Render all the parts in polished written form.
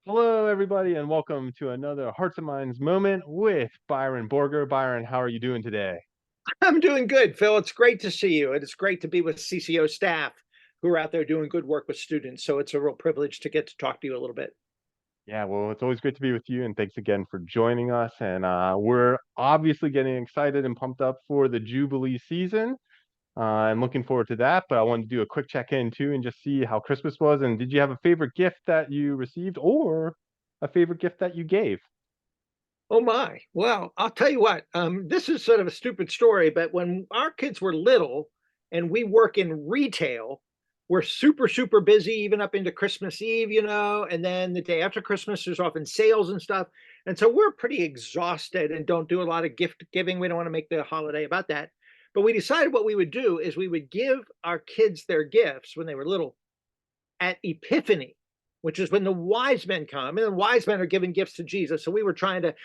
Hello, everybody, and welcome to another Hearts and Minds moment with Byron Borger. Byron, how are you doing today? I'm doing good, Phil. It's great to see you. And it's great to be with CCO staff who are out there doing good work with students. So it's a real privilege to get to talk to you a little bit. Yeah, well, it's always great to be with you, and thanks again for joining us. And we're obviously getting excited and pumped up for the Jubilee season. And looking forward to that. But I wanted to do a quick check-in too and just see how Christmas was. And did you have a favorite gift that you received or a favorite gift that you gave? Oh my. Well, I'll tell you what, this is sort of a stupid story, but when our kids were little and we work in retail, we're super, super busy, even up into Christmas Eve, and then the day after Christmas, there's often sales and stuff. And so we're pretty exhausted and don't do a lot of gift giving. We don't want to make the holiday about that. But we decided what we would do is we would give our kids their gifts when they were little at Epiphany, which is when the wise men come, and the wise men are giving gifts to Jesus. So we were trying to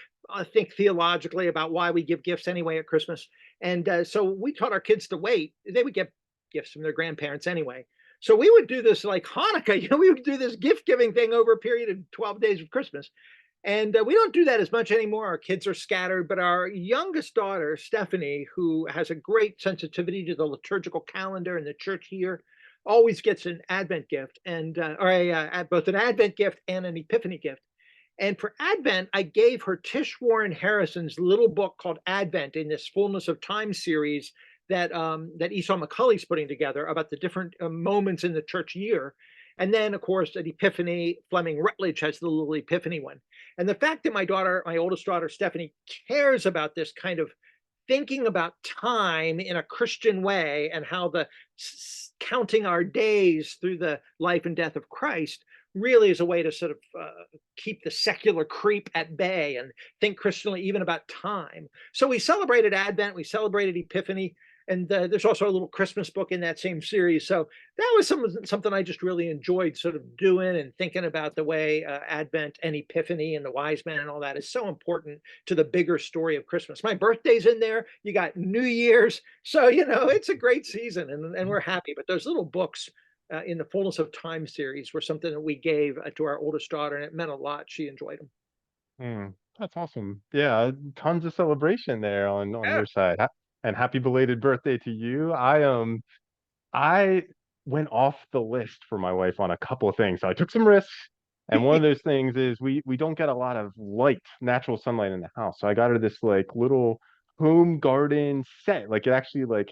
think theologically about why we give gifts anyway at Christmas. And so we taught our kids to wait. They would get gifts from their grandparents anyway. So we would do this like Hanukkah, we would do this gift giving thing over a period of 12 days of Christmas. And we don't do that as much anymore. Our kids are scattered, but our youngest daughter, Stephanie, who has a great sensitivity to the liturgical calendar and the church here, always gets an Advent gift and both an Advent gift and an Epiphany gift. And for Advent, I gave her Tish Warren Harrison's little book called Advent in this Fullness of Time series that Esau McCulley's putting together about the different moments in the church year. And then, of course, at Epiphany, Fleming Rutledge has the little Epiphany one. And the fact that my oldest daughter, Stephanie, cares about this kind of thinking about time in a Christian way and how the counting our days through the life and death of Christ really is a way to sort of keep the secular creep at bay and think Christianly even about time. So we celebrated Advent, we celebrated Epiphany, and there's also a little Christmas book in that same series. So that was something I just really enjoyed sort of doing and thinking about the way Advent and Epiphany and the wise men and all that is so important to the bigger story of Christmas. My birthday's in there. You got New Year's. So, it's a great season and we're happy. But those little books in the Fullness of Time series were something that we gave to our oldest daughter, and it meant a lot. She enjoyed them. That's awesome. Yeah, tons of celebration there on Yeah. your side. And happy belated birthday to you. I went off the list for my wife on a couple of things. So I took some risks, and one of those things is we don't get a lot of light, natural sunlight in the house. So I got her this like little home garden set. Like it actually like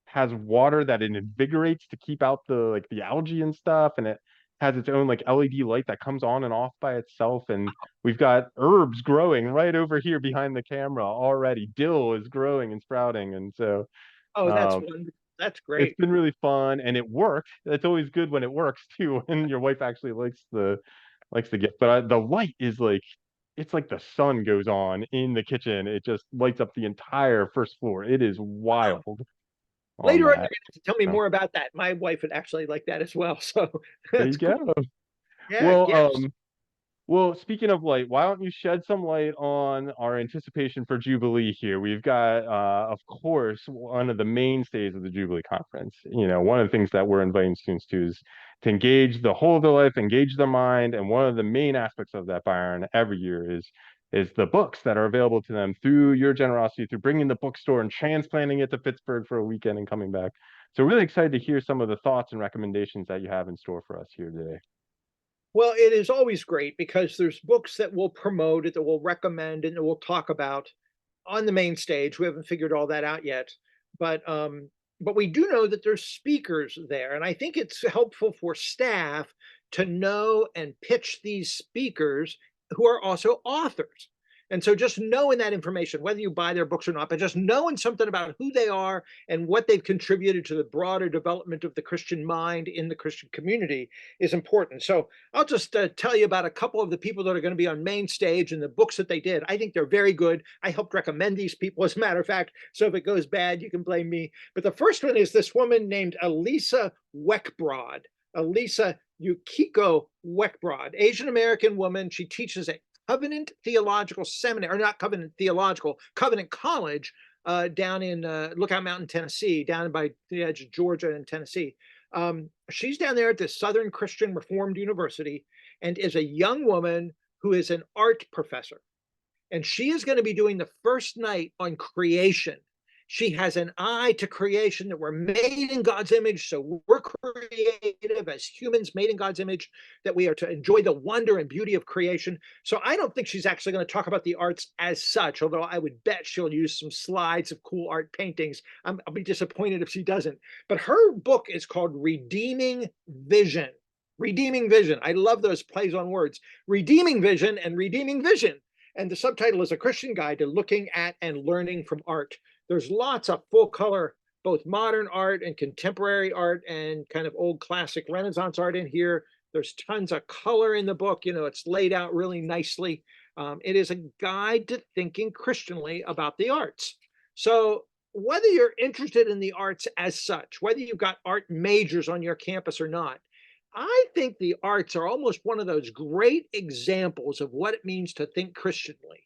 has water that it invigorates to keep out the algae and stuff, and it has its own like LED light that comes on and off by itself. And we've got herbs growing right over here behind the camera already. Dill is growing and sprouting, and so Oh, that's um, wonderful. That's it's great. been really fun and it worked. It's always good when it works too, when your wife actually likes the gift. But the light is like it's like the sun goes on in the kitchen. It just lights up the entire first floor. It is Wow. wild on Later on, you're that. going to tell me So more about that. My wife would actually like that as well. So there you that's cool. go. Yeah, Well, gifts. speaking of light, why don't you shed some light on our anticipation for Jubilee here? We've got, of course, one of the mainstays of the Jubilee conference. One of the things that we're inviting students to is to engage the whole of their life, engage their mind, and one of the main aspects of that, Byron, every year is the books that are available to them through your generosity, through bringing the bookstore and transplanting it to Pittsburgh for a weekend and coming back. So really excited to hear some of the thoughts and recommendations that you have in store for us here today. Well, it is always great because there's books that we'll promote, that we'll recommend, and that we'll talk about on the main stage. We haven't figured all that out yet, but we do know that there's speakers there, and I think it's helpful for staff to know and pitch these speakers who are also authors. And so just knowing that information, whether you buy their books or not, but just knowing something about who they are and what they've contributed to the broader development of the Christian mind in the Christian community is important. So I'll just tell you about a couple of the people that are going to be on main stage and the books that they did. I think they're very good. I helped recommend these people, as a matter of fact. So if it goes bad, you can blame me. But the first one is this woman named Elissa Weichbrodt. Elissa Yukiko Weichbrodt, Asian American woman. She teaches at Covenant Theological Seminary, or not Covenant Theological, Covenant College down in Lookout Mountain, Tennessee, down by the edge of Georgia and Tennessee. She's down there at the Southern Christian Reformed University and is a young woman who is an art professor. And she is going to be doing the first night on creation. She has an eye to creation, that we're made in God's image. So we're creative as humans made in God's image, that we are to enjoy the wonder and beauty of creation. So I don't think she's actually going to talk about the arts as such, although I would bet she'll use some slides of cool art paintings. I'll be disappointed if she doesn't. But her book is called Redeeming Vision. Redeeming Vision. I love those plays on words. Redeeming Vision and Redeeming Vision. And the subtitle is A Christian Guide to Looking at and Learning from Art. There's lots of full color, both modern art and contemporary art and kind of old classic Renaissance art in here. There's tons of color in the book. You know, it's laid out really nicely. It is a guide to thinking Christianly about the arts. So whether you're interested in the arts as such, whether you've got art majors on your campus or not, I think the arts are almost one of those great examples of what it means to think Christianly,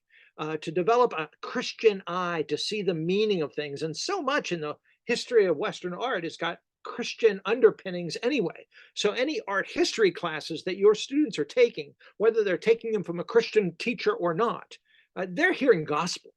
to develop a Christian eye, to see the meaning of things. And so much in the history of Western art has got Christian underpinnings anyway. So any art history classes that your students are taking, whether they're taking them from a Christian teacher or not, they're hearing gospel.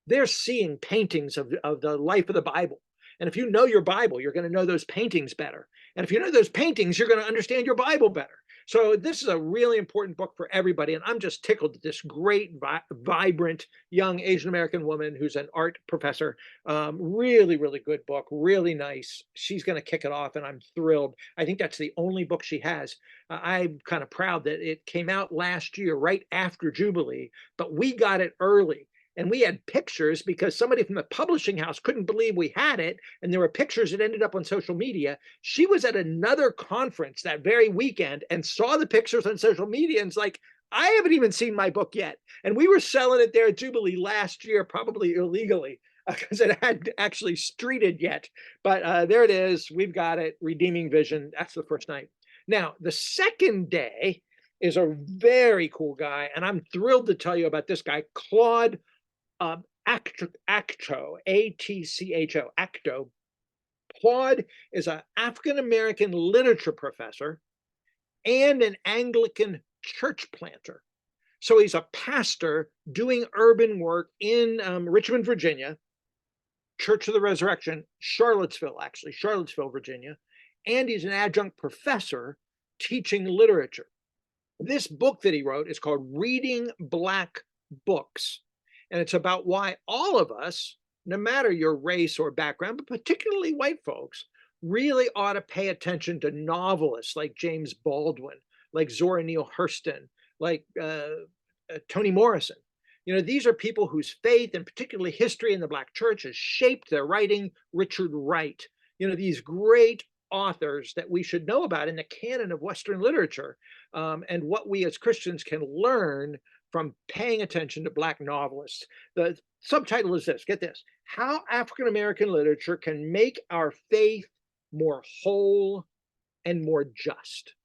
They're seeing paintings of the life of the Bible. And if you know your Bible, you're going to know those paintings better. And if you know those paintings, you're going to understand your Bible better. So this is a really important book for everybody. And I'm just tickled that this great, vibrant, young Asian American woman who's an art professor, really, really good book, really nice. She's going to kick it off, and I'm thrilled. I think that's the only book she has. I'm kind of proud that it came out last year, right after Jubilee, but we got it early. And we had pictures because somebody from the publishing house couldn't believe we had it. And there were pictures that ended up on social media. She was at another conference that very weekend and saw the pictures on social media and it's like, I haven't even seen my book yet. And we were selling it there at Jubilee last year, probably illegally, because it hadn't actually streeted yet. But there it is. We've got it. Redeeming Vision. That's the first night. Now, the second day is a very cool guy. And I'm thrilled to tell you about this guy, Claude Atcho, A-T-C-H-O, Atcho. Claude is an African-American literature professor and an Anglican church planter. So he's a pastor doing urban work in Richmond, Virginia, Church of the Resurrection, Charlottesville, Virginia. And he's an adjunct professor teaching literature. This book that he wrote is called Reading Black Books. And it's about why all of us, no matter your race or background, but particularly white folks, really ought to pay attention to novelists like James Baldwin, like Zora Neale Hurston, like Toni Morrison. You know, these are people whose faith and particularly history in the Black church has shaped their writing. Richard Wright, you know, these great authors that we should know about in the canon of Western literature, and what we as Christians can learn from paying attention to Black novelists. The subtitle is this, get this: How African-American Literature Can Make Our Faith More Whole and More Just.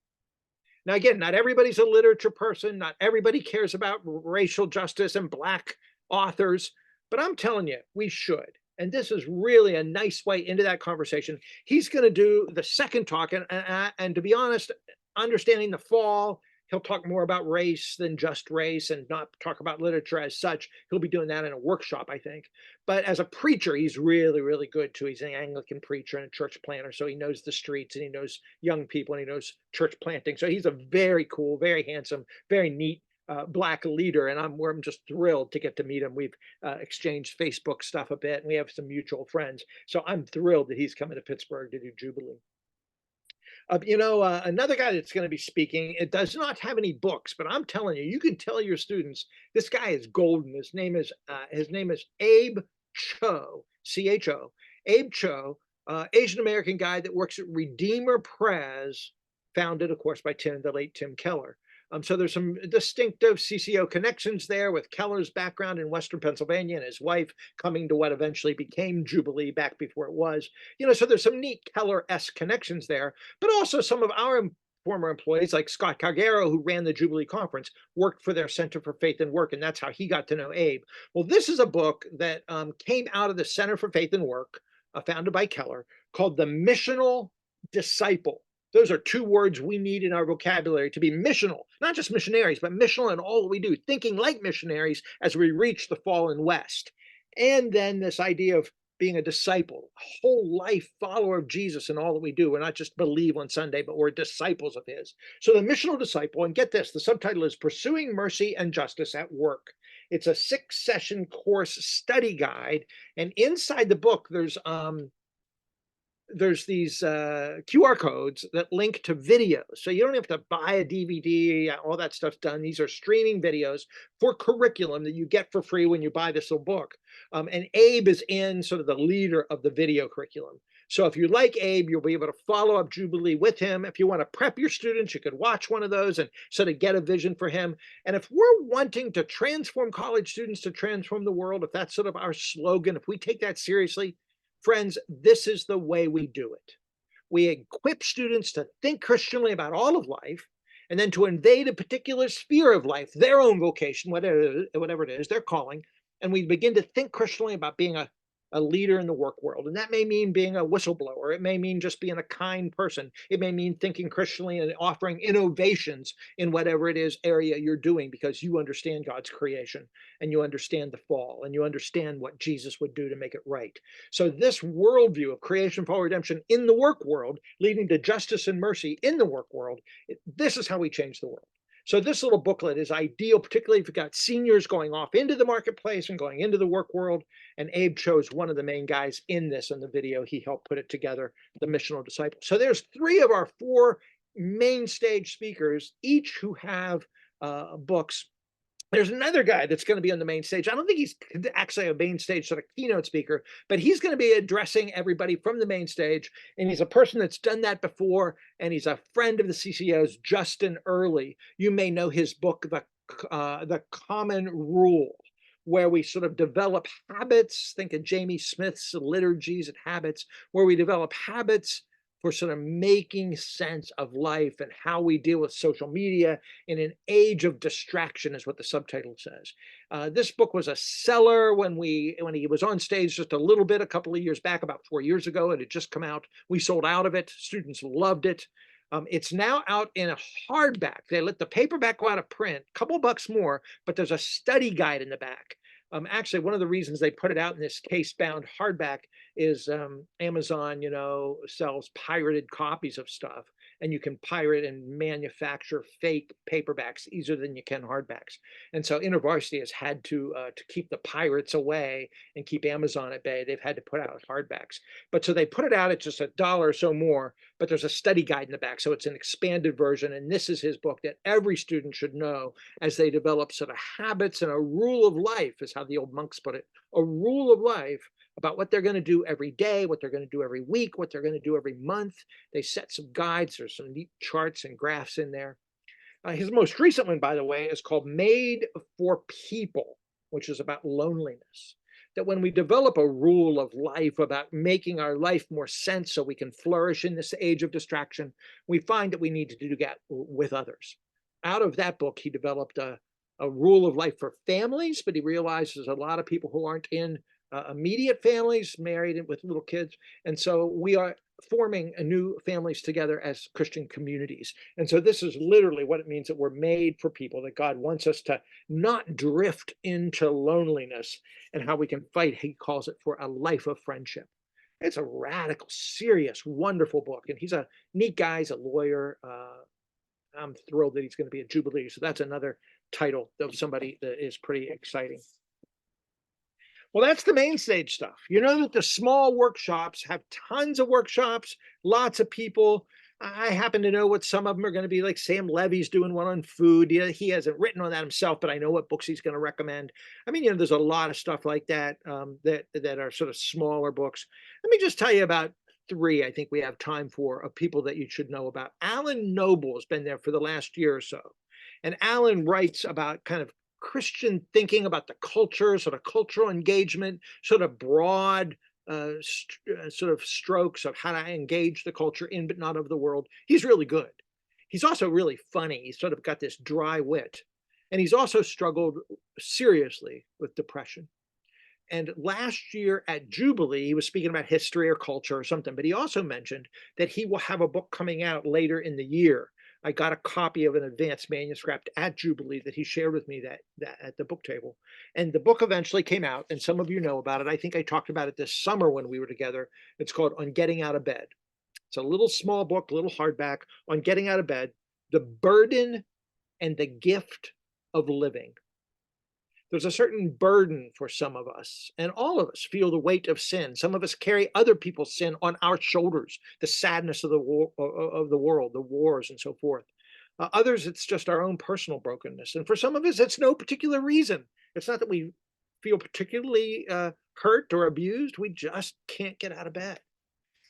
Now, again, not everybody's a literature person. Not everybody cares about racial justice and Black authors, but I'm telling you, we should. And this is really a nice way into that conversation. He's going to do the second talk. And to be honest, understanding the fall, he'll talk more about race than just race and not talk about literature as such. He'll be doing that in a workshop, I think. But as a preacher, he's really, really good too. He's an Anglican preacher and a church planter. So he knows the streets and he knows young people and he knows church planting. So he's a very cool, very handsome, very neat Black leader. And I'm just thrilled to get to meet him. We've exchanged Facebook stuff a bit and we have some mutual friends. So I'm thrilled that he's coming to Pittsburgh to do Jubilee. Another guy that's going to be speaking, it does not have any books, but I'm telling you, you can tell your students this guy is golden. His name is Abe Cho, C-H-O. Abe Cho, Asian American guy that works at Redeemer Press, founded, of course, by the late Tim Keller. So there's some distinctive CCO connections there with Keller's background in Western Pennsylvania and his wife coming to what eventually became Jubilee back before it was. So there's some neat Keller-esque connections there, but also some of our former employees like Scott Cagaro, who ran the Jubilee Conference, worked for their Center for Faith and Work, and that's how he got to know Abe. Well, this is a book that came out of the Center for Faith and Work, founded by Keller, called The Missional disciple. Those are two words we need in our vocabulary to be missional, not just missionaries, but missional in all that we do, thinking like missionaries as we reach the fallen West. And then this idea of being a disciple, a whole life follower of Jesus in all that we do. We're not just believe on Sunday, but we're disciples of his. So the missional disciple, and get this, the subtitle is Pursuing Mercy and Justice at Work. It's a 6-session course study guide. And inside the book, there's these QR codes that link to videos. So you don't have to buy a DVD, all that stuff's done. These are streaming videos for curriculum that you get for free when you buy this little book. And Abe is in sort of the leader of the video curriculum. So if you like Abe, you'll be able to follow up Jubilee with him. If you want to prep your students, you could watch one of those and sort of get a vision for him. And if we're wanting to transform college students to transform the world, if that's sort of our slogan, if we take that seriously, friends, this is the way we do it. We equip students to think Christianly about all of life, and then to invade a particular sphere of life, their own vocation, whatever it is, their calling, and we begin to think Christianly about being a leader in the work world. And that may mean being a whistleblower. It may mean just being a kind person. It may mean thinking Christianly and offering innovations in whatever it is area you're doing, because you understand God's creation and you understand the fall and you understand what Jesus would do to make it right. So this worldview of creation, fall, redemption in the work world, leading to justice and mercy in the work world, this is how we change the world. So this little booklet is ideal, particularly if you've got seniors going off into the marketplace and going into the work world. And Abe chose one of the main guys in this in the video. He helped put it together, the missional disciple. So there's 3 of our 4 main stage speakers, each who have books. There's another guy that's going to be on the main stage. I don't think he's actually a main stage sort of keynote speaker, but he's going to be addressing everybody from the main stage. And he's a person that's done that before. And he's a friend of the CCO's, Justin Earley. You may know his book, The Common Rule, where we sort of develop habits. Think of Jamie Smith's Liturgies and Habits, where we develop habits for sort of making sense of life and how we deal with social media in an age of distraction, is what the subtitle says. This book was a seller when he was on stage just a little bit a couple of years back, about 4 years ago. It had just come out. We sold out of it. Students loved it. It's now out in a hardback. They let the paperback go out of print, a couple bucks more, but there's a study guide in the back. Actually, one of the reasons they put it out in this case-bound hardback is Amazon, sells pirated copies of stuff, and you can pirate and manufacture fake paperbacks easier than you can hardbacks. And so InterVarsity has had to keep the pirates away and keep Amazon at bay. They've had to put out hardbacks. But so they put it out at just $1 or so more, but there's a study guide in the back. So it's an expanded version. And this is his book that every student should know as they develop sort of habits and a rule of life, is how the old monks put it, a rule of life about what they're going to do every day, what they're going to do every week, what they're going to do every month. They set some guides. There's some neat charts and graphs in there. His most recent one, by the way, is called Made for People, which is about loneliness. That when we develop a rule of life about making our life more sense so we can flourish in this age of distraction, we find that we need to do that with others. Out of that book, he developed a rule of life for families, but he realizes a lot of people who aren't in immediate families, married with little kids. And so we are forming a new families together as Christian communities. And so this is literally what it means, that we're made for people, that God wants us to not drift into loneliness, and how we can fight, he calls it, for a life of friendship. It's a radical, serious, wonderful book. And he's a neat guy. He's a lawyer. I'm thrilled that he's going to be at Jubilee. So that's another title of somebody that is pretty exciting. Well, that's the main stage stuff. You know that the small workshops have tons of workshops, lots of people. I happen to know what some of them are going to be. Like Sam Levy's doing one on food. He hasn't written on that himself, but I know what books he's going to recommend. I mean, there's a lot of stuff like that that are sort of smaller books. Let me just tell you about 3 I think we have time for, of people that you should know about. Alan Noble has been there for the last year or so. And Alan writes about kind of Christian thinking about the culture, sort of cultural engagement, sort of broad sort of strokes of how to engage the culture in but not of the world. He's really good. He's also really funny. He's sort of got this dry wit. And he's also struggled seriously with depression. And last year at Jubilee, he was speaking about history or culture or something, but he also mentioned that he will have a book coming out later in the year. I got a copy of an advanced manuscript at Jubilee that he shared with me that at the book table. And the book eventually came out, and some of you know about it. I think I talked about it this summer when we were together. It's called On Getting Out of Bed. It's a little small book, little hardback on getting out of bed, the burden and the gift of living. There's a certain burden for some of us, and all of us feel the weight of sin. Some of us carry other people's sin on our shoulders, the sadness of the world, the wars, and so forth. Others, it's just our own personal brokenness, and for some of us, it's no particular reason. It's not that we feel particularly hurt or abused. We just can't get out of bed.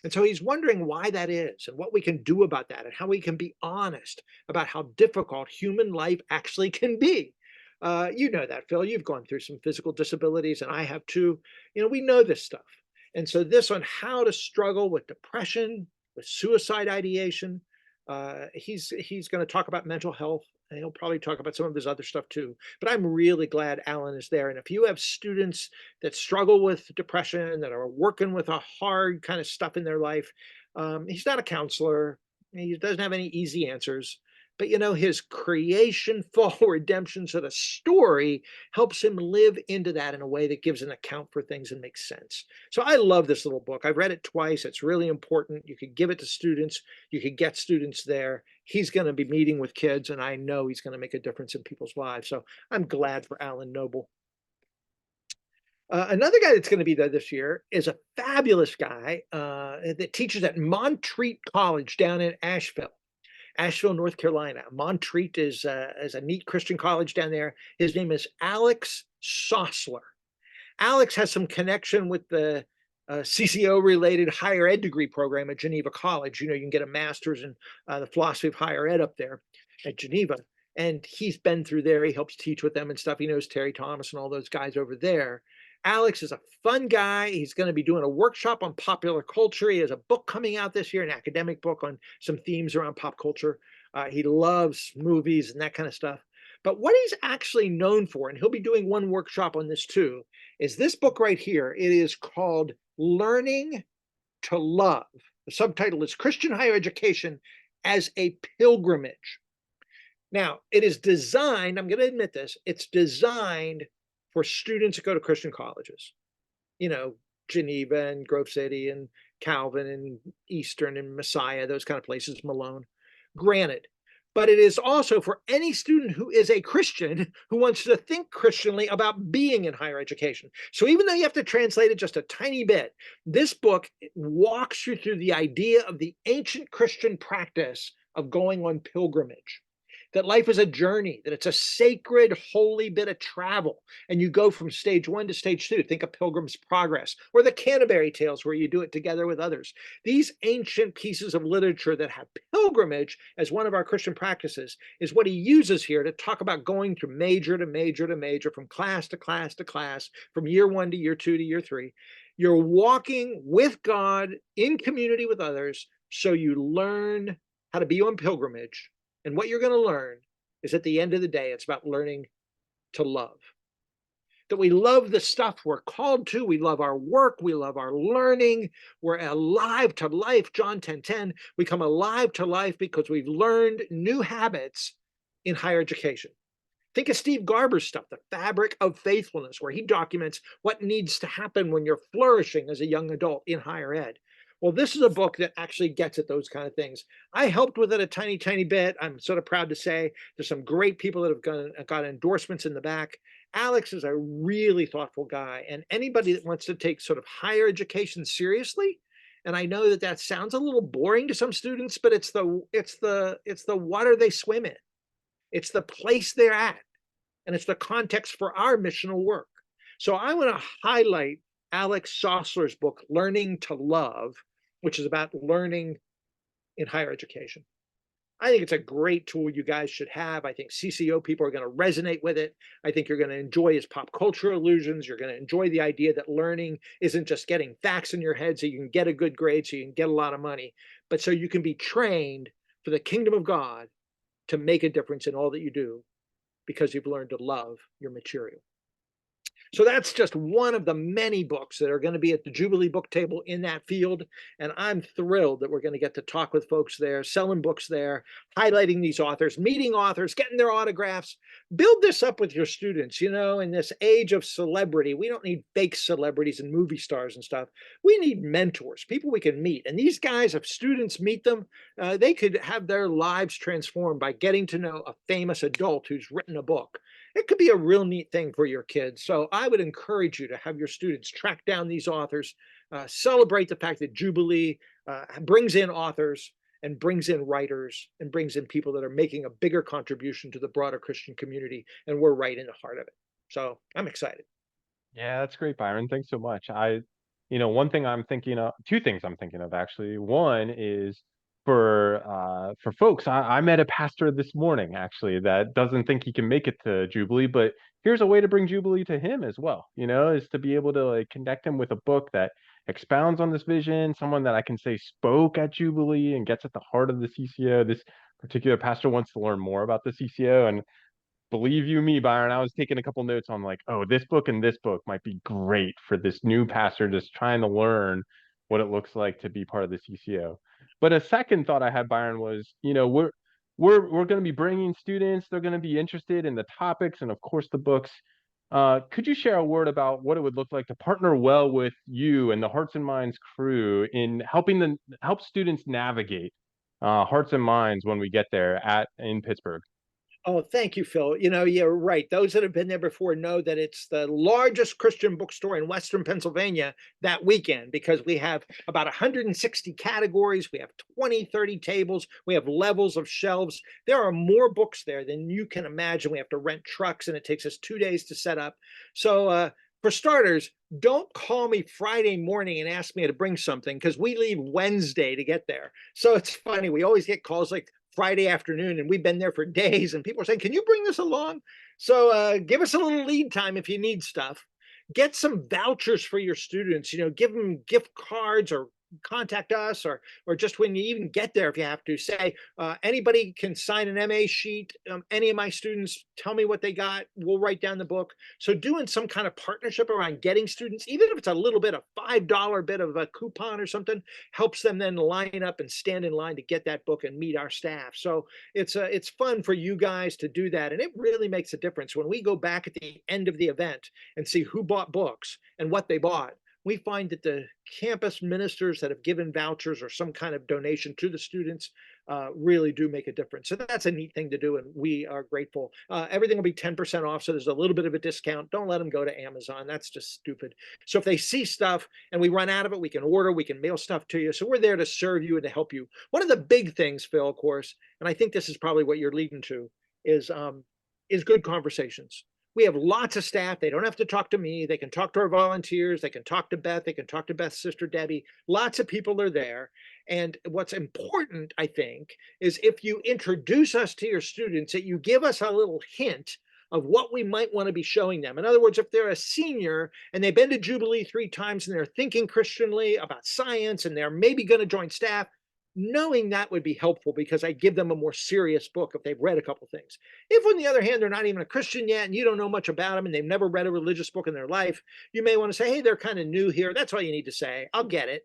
And so he's wondering why that is and what we can do about that and how we can be honest about how difficult human life actually can be. You know that, Phil. You've gone through some physical disabilities, and I have too. You know, we know this stuff. And so this on how to struggle with depression, with suicide ideation. He's going to talk about mental health, and he'll probably talk about some of his other stuff too. But I'm really glad Alan is there. And if you have students that struggle with depression, that are working with a hard kind of stuff in their life, he's not a counselor. He doesn't have any easy answers. But you know, his creation, fall, redemption sort of story helps him live into that in a way that gives an account for things and makes sense. So I love this little book. I've read it twice. It's really important. You could give it to students. You could get students there. He's going to be meeting with kids, and I know he's going to make a difference in people's lives. So I'm glad for Alan Noble. Another guy that's going to be there this year is a fabulous guy that teaches at Montreat College down in Asheville, North Carolina. Montreat is a neat Christian college down there. His name is Alex Sosler. Alex has some connection with the CCO-related higher ed degree program at Geneva College. You know, you can get a master's in the philosophy of higher ed up there at Geneva. And he's been through there. He helps teach with them and stuff. He knows Terry Thomas and all those guys over there. Alex is a fun guy. He's going to be doing a workshop on popular culture. He has a book coming out this year, an academic book on some themes around pop culture. He loves movies and that kind of stuff. But what he's actually known for, and he'll be doing one workshop on this too, is this book right here. It is called Learning to Love. The subtitle is Christian Higher Education as a Pilgrimage. Now, it is designed, I'm going to admit this, it's designed for students that go to Christian colleges, you know, Geneva and Grove City and Calvin and Eastern and Messiah, those kind of places, Malone. Granted, but it is also for any student who is a Christian who wants to think Christianly about being in higher education. So even though you have to translate it just a tiny bit, this book walks you through the idea of the ancient Christian practice of going on pilgrimage. That life is a journey, that it's a sacred, holy bit of travel. And you go from stage one to stage two. Think of Pilgrim's Progress or the Canterbury Tales, where you do it together with others. These ancient pieces of literature that have pilgrimage as one of our Christian practices is what he uses here to talk about going through major to major to major, from class to class to class, from year one to year two to year three. You're walking with God in community with others, so you learn how to be on pilgrimage. And what you're going to learn is, at the end of the day, it's about learning to love. That we love the stuff we're called to. We love our work. We love our learning. We're alive to life. John 10:10. We come alive to life because we've learned new habits in higher education. Think of Steve Garber's stuff, The Fabric of Faithfulness, where he documents what needs to happen when you're flourishing as a young adult in higher ed. Well, this is a book that actually gets at those kind of things. I helped with it a tiny, tiny bit. I'm sort of proud to say there's some great people that have got endorsements in the back. Alex is a really thoughtful guy, and anybody that wants to take sort of higher education seriously, and I know that that sounds a little boring to some students, but it's the water they swim in. It's the place they're at, and it's the context for our missional work. So I want to highlight Alex Sosler's book, Learning to Love, which is about learning in higher education. I think it's a great tool you guys should have. I think CCO people are going to resonate with it. I think you're going to enjoy his pop culture allusions. You're going to enjoy the idea that learning isn't just getting facts in your head so you can get a good grade, so you can get a lot of money, but so you can be trained for the kingdom of God to make a difference in all that you do because you've learned to love your material. So that's just one of the many books that are going to be at the Jubilee book table in that field. And I'm thrilled that we're going to get to talk with folks there, selling books there, highlighting these authors, meeting authors, getting their autographs. Build this up with your students. In this age of celebrity, we don't need fake celebrities and movie stars and stuff. We need mentors, people we can meet. And these guys, if students meet them, they could have their lives transformed by getting to know a famous adult who's written a book. It could be a real neat thing for your kids. So I would encourage you to have your students track down these authors, celebrate the fact that Jubilee brings in authors and brings in writers and brings in people that are making a bigger contribution to the broader Christian community. And we're right in the heart of it. So I'm excited. Yeah, that's great, Byron. Thanks so much. One thing I'm thinking of, two things I'm thinking of actually. One is for folks. I met a pastor this morning actually that doesn't think he can make it to Jubilee, but here's a way to bring Jubilee to him as well. Is to be able to like connect him with a book that expounds on this vision, someone that I can say spoke at Jubilee and gets at the heart of the CCO. This particular pastor wants to learn more about the CCO, and believe you me, Byron, I was taking a couple notes on like, oh, this book and this book might be great for this new pastor just trying to learn what it looks like to be part of the CCO. But a second thought I had, Byron, was, we're going to be bringing students. They're going to be interested in the topics and, of course, the books. Could you share a word about what it would look like to partner well with you and the Hearts and Minds crew in help students navigate Hearts and Minds when we get there in Pittsburgh? Oh, thank you, Phil. You're right. Those that have been there before know that it's the largest Christian bookstore in Western Pennsylvania that weekend because we have about 160 categories. We have 20, 30 tables. We have levels of shelves. There are more books there than you can imagine. We have to rent trucks and it takes us 2 days to set up. So, for starters, don't call me Friday morning and ask me to bring something because we leave Wednesday to get there. So it's funny. We always get calls like, Friday afternoon, and we've been there for days. And people are saying, "Can you bring this along?" So give us a little lead time if you need stuff. Get some vouchers for your students. Give them gift cards or contact us, or just when you even get there, if you have to say anybody can sign an MA sheet. Any of my students tell me what they got. We'll write down the book. So doing some kind of partnership around getting students, even if it's a little bit of $5 bit of a coupon or something, helps them then line up and stand in line to get that book and meet our staff. So it's fun for you guys to do that, and it really makes a difference when we go back at the end of the event and see who bought books and what they bought. We find that the campus ministers that have given vouchers or some kind of donation to the students really do make a difference. So that's a neat thing to do, and we are grateful. Everything will be 10% off, so there's a little bit of a discount. Don't let them go to Amazon. That's just stupid. So if they see stuff and we run out of it, we can order, we can mail stuff to you. So we're there to serve you and to help you. One of the big things, Phil, of course, and I think this is probably what you're leading to, is good conversations. We have lots of staff. They don't have to talk to me. They can talk to our volunteers. They can talk to Beth. They can talk to Beth's sister, Debbie. Lots of people are there. And what's important, I think, is if you introduce us to your students, that you give us a little hint of what we might want to be showing them. In other words, if they're a senior and they've been to Jubilee 3 times and they're thinking Christianly about science and they're maybe going to join staff, knowing that would be helpful because I give them a more serious book if they've read a couple things. If, on the other hand, they're not even a Christian yet and you don't know much about them and they've never read a religious book in their life, you may want to say, hey, they're kind of new here. That's all you need to say. I'll get it.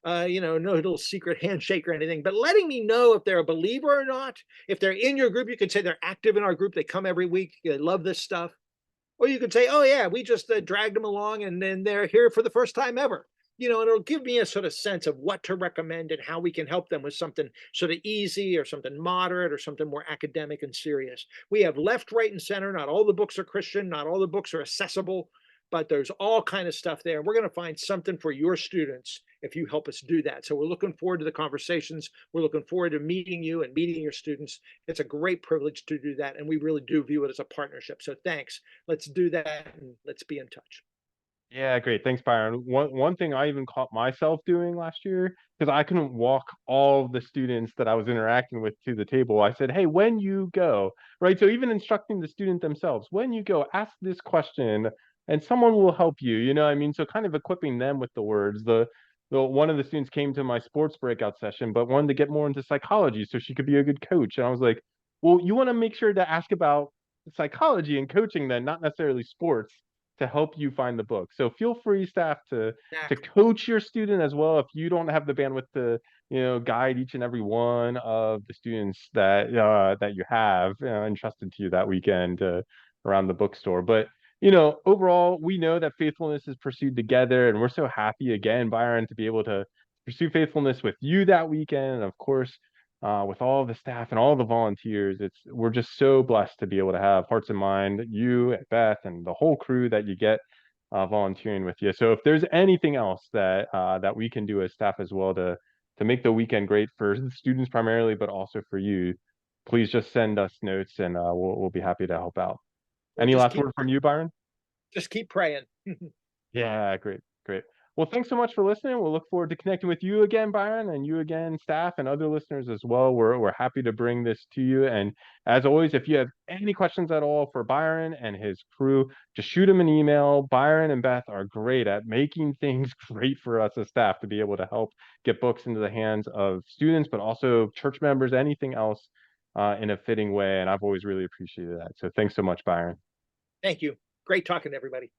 No little secret handshake or anything, but letting me know if they're a believer or not. If they're in your group, you can say they're active in our group. They come every week. They love this stuff. Or you could say, oh, yeah, we just dragged them along and then they're here for the first time ever. And it'll give me a sort of sense of what to recommend and how we can help them with something sort of easy or something moderate or something more academic and serious. We have left, right, and center. Not all the books are Christian. Not all the books are accessible, but there's all kind of stuff there. We're going to find something for your students if you help us do that. So we're looking forward to the conversations. We're looking forward to meeting you and meeting your students. It's a great privilege to do that, and we really do view it as a partnership. So thanks. Let's do that, and let's be in touch. Yeah, great. Thanks, Byron. One thing I even caught myself doing last year, because I couldn't walk all of the students that I was interacting with to the table. I said, hey, when you go, right? So even instructing the student themselves, when you go, ask this question and someone will help you. I mean? So kind of equipping them with the words. The one of the students came to my sports breakout session, but wanted to get more into psychology so she could be a good coach. And I was like, well, you want to make sure to ask about psychology and coaching then, not necessarily sports to help you find the book. So feel free, staff, to Exactly. coach your student as well if you don't have the bandwidth to, guide each and every one of the students that you have entrusted to you that weekend around the bookstore. But overall, we know that faithfulness is pursued together, and we're so happy again, Byron, to be able to pursue faithfulness with you that weekend, and of course, with all the staff and all the volunteers. We're just so blessed to be able to have Hearts and Mind, you and Beth, and the whole crew that you get volunteering with you. So if there's anything else that we can do as staff as well to make the weekend great for the students primarily, but also for you, please just send us notes, and we'll be happy to help out. Well, Any last word from you, Byron? just keep praying. Yeah, great, great. Well, thanks so much for listening. We'll look forward to connecting with you again, Byron, and you again, staff, and other listeners as well. We're happy to bring this to you. And as always, if you have any questions at all for Byron and his crew, just shoot him an email. Byron and Beth are great at making things great for us as staff to be able to help get books into the hands of students, but also church members, anything else in a fitting way. And I've always really appreciated that. So thanks so much, Byron. Thank you. Great talking to everybody.